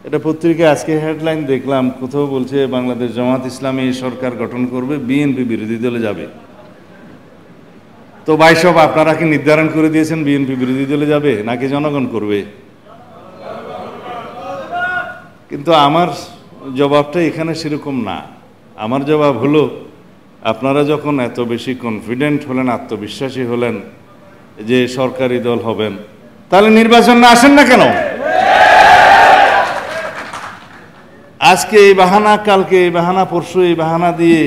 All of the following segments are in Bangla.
এটা পত্রিকায় আজকে হেডলাইন দেখলাম, কোথাও বলছে বাংলাদেশ জামাত ইসলামী সরকার গঠন করবে, বিএনপি বিরোধী দলে যাবে। তো ভাই সব আপনারা কি নির্ধারণ করে দিয়েছেন বিএনপি বিরোধী দলে যাবে নাকি জনগণ করবে? কিন্তু আমার জবাবটা এখানে সেরকম না। আমার জবাব হলো, আপনারা যখন এত বেশি কনফিডেন্ট হলেন, আত্মবিশ্বাসী হলেন যে সরকারি দল হবেন, তাহলে নির্বাচন না আসেন না কেন? আজকে এই বাহানা, কালকে এই বাহানা, পরশু এই বাহানা দিয়ে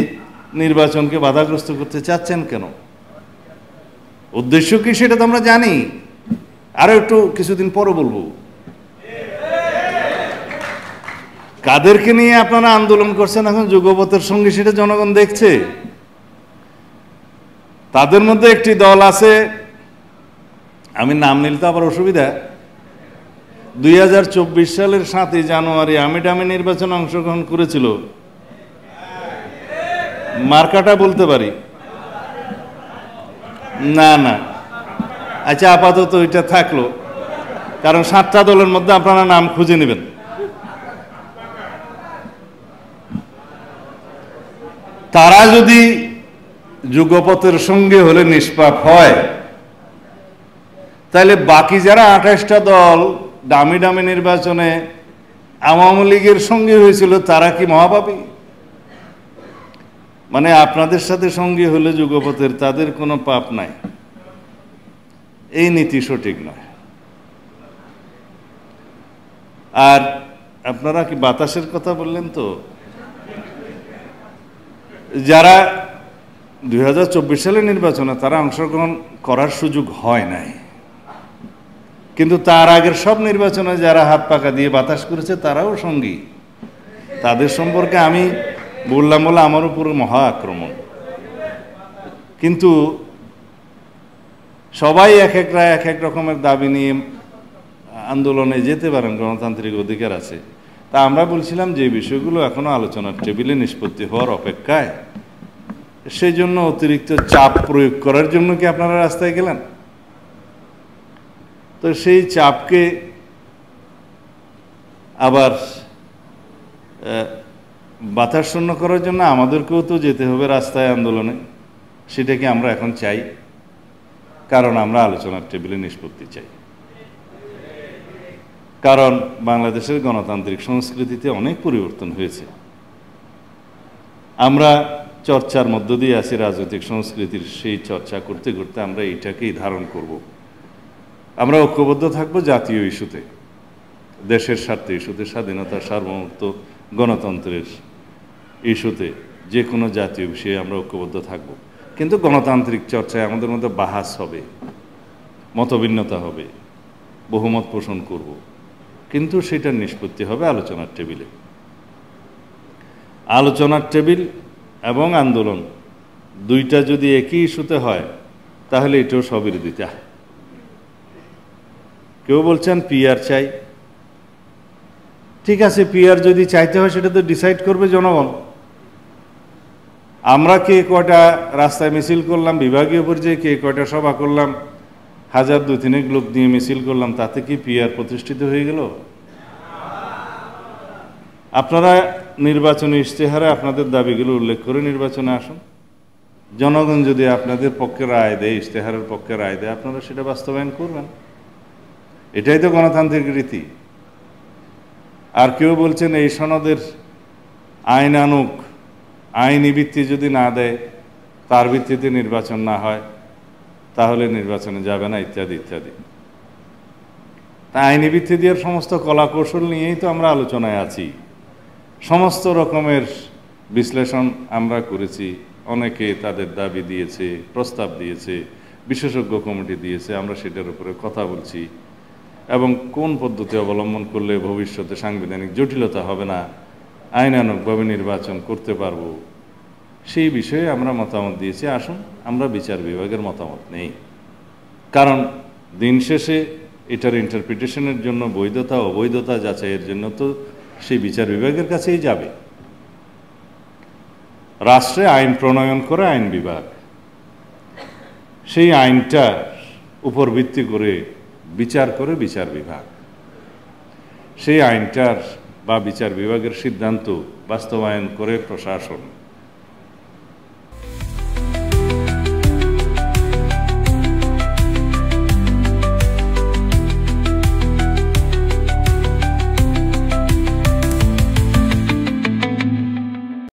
নির্বাচনকে বাধাগ্রস্ত করতে চাচ্ছেন কেন? উদ্দেশ্য কি সেটা তো আমরা জানি, আরো একটু কিছুদিন পরে বলবো। কাদেরকে নিয়ে আপনারা আন্দোলন করছেন এখন যুগপথের সঙ্গে, সেটা জনগণ দেখছে। তাদের মধ্যে একটি দল আছে, আমি নাম নিলে তো আবার অসুবিধা, 2024 সালের 7ই জানুয়ারি আমিডামি নির্বাচনে অংশগ্রহণ করেছিল। মার্কাটা বলতে পারি না? না, আচ্ছা, আপাতত এটা থাকলো, কারণ 7টা দলের মধ্যে আপনারা নাম খুঁজে নেবেন। তারা যদি যুগপথের সঙ্গে হলে নিষ্পাপ হয়, তাহলে বাকি যারা 28টা দল দামি দামি নির্বাচনে আওয়ামী লীগের সঙ্গে হয়েছিল, তারা কি মহাপাপী? মানে আপনাদের সাথে সঙ্গী হলে যুগপথের, তাদের কোনো পাপ নাই, এই নীতি সঠিক নয়। আর আপনারা কি বাতাসের কথা বললেন, তো যারা 2024 সালের নির্বাচনে তারা অংশগ্রহণ করার সুযোগ হয় নাই, কিন্তু তার আগের সব নির্বাচনে যারা হাত পাকা দিয়ে বাতাস করেছে তারাও সঙ্গী। তাদের সম্পর্কে আমি বললাম বলে আমার উপরে মহা আক্রমণ। কিন্তু সবাই এক এক রকমের দাবি নিয়ে আন্দোলনে যেতে পারেন, গণতান্ত্রিক অধিকার আছে। তা আমরা বলছিলাম যে বিষয়গুলো এখনো আলোচনার টেবিলে নিষ্পত্তি হওয়ার অপেক্ষায়, সেই জন্য অতিরিক্ত চাপ প্রয়োগ করার জন্য কি আপনারা রাস্তায় গেলেন? তো সেই চাপকে আবার বাতাসশূন্য করার জন্য আমাদেরকেও তো যেতে হবে রাস্তায় আন্দোলনে। সেটা কি আমরা এখন চাই? কারণ আমরা আলোচনার টেবিলে নিষ্পত্তি চাই। কারণ বাংলাদেশের গণতান্ত্রিক সংস্কৃতিতে অনেক পরিবর্তন হয়েছে। আমরা চর্চার মধ্য দিয়ে আছি রাজনৈতিক সংস্কৃতির, সেই চর্চা করতে করতে আমরা এইটাকেই ধারণ করব। আমরা ঐক্যবদ্ধ থাকব জাতীয় ইস্যুতে, দেশের স্বার্থে ইস্যুতে, স্বাধীনতা, সার্বভৌমত্ব, গণতন্ত্রের ইস্যুতে, যে কোনো জাতীয় বিষয়ে আমরা ঐক্যবদ্ধ থাকব। কিন্তু গণতান্ত্রিক চর্চায় আমাদের মধ্যে বাহাস হবে, মতভিন্নতা হবে, বহুমত পোষণ করব, কিন্তু সেটার নিষ্পত্তি হবে আলোচনার টেবিলে। আলোচনার টেবিল এবং আন্দোলন দুইটা যদি একই ইস্যুতে হয়, তাহলে এটাও স্ববিরোধিতা। কেউ বলছেন পিআর চাই, ঠিক আছে, পিআর যদি চাইতে হয় সেটা তো ডিসাইড করবে জনগণ। আমরা কে কয়টা রাস্তায় মিছিল করলাম, বিভাগীয় পর্যায়ে কে কয়টা সভা করলাম, 1000 2-3 লোক নিয়ে মিছিল করলাম, তাতে কি পিআর প্রতিষ্ঠিত হয়ে গেল? আপনারা নির্বাচনী ইশতেহারে আপনাদের দাবিগুলো উল্লেখ করে নির্বাচনে আসুন। জনগণ যদি আপনাদের পক্ষে রায় দেয়, ইশতেহারের পক্ষে রায় দেয়, আপনারা সেটা বাস্তবায়ন করবেন। এটাই তো গণতান্ত্রিক রীতি। আর কেউ বলছেন এই সনদের আইন আনুক, আইনি ভিত্তি যদি না দেয়, তার ভিত্তিতে নির্বাচন না হয়, তাহলে নির্বাচনে যাবে না, ইত্যাদি ইত্যাদি। তা আইনি ভিত্তি দেওয়ার সমস্ত কলা কৌশল নিয়েই তো আমরা আলোচনায় আছি। সমস্ত রকমের বিশ্লেষণ আমরা করেছি, অনেকে তাদের দাবি দিয়েছে, প্রস্তাব দিয়েছে, বিশেষজ্ঞ কমিটি দিয়েছে, আমরা সেটার উপরে কথা বলছি। এবং কোন পদ্ধতি অবলম্বন করলে ভবিষ্যতে সাংবিধানিক জটিলতা হবে না, আইনানুগভাবে নির্বাচন করতে পারব, সেই বিষয়ে আমরা মতামত দিয়েছি। আসুন, আমরা বিচার বিভাগের মতামত নেই, কারণ দিন শেষে এটার ইন্টারপ্রিটেশনের জন্য, বৈধতা অবৈধতা যাচাইয়ের জন্য তো সেই বিচার বিভাগের কাছেই যাবে। রাষ্ট্রে আইন প্রণয়ন করে আইন বিভাগ, সেই আইনটার উপর ভিত্তি করে বিচার করে বিচার বিভাগ, সেই আইনটার বা বিচার বিভাগের সিদ্ধান্ত বাস্তবায়ন করে প্রশাসন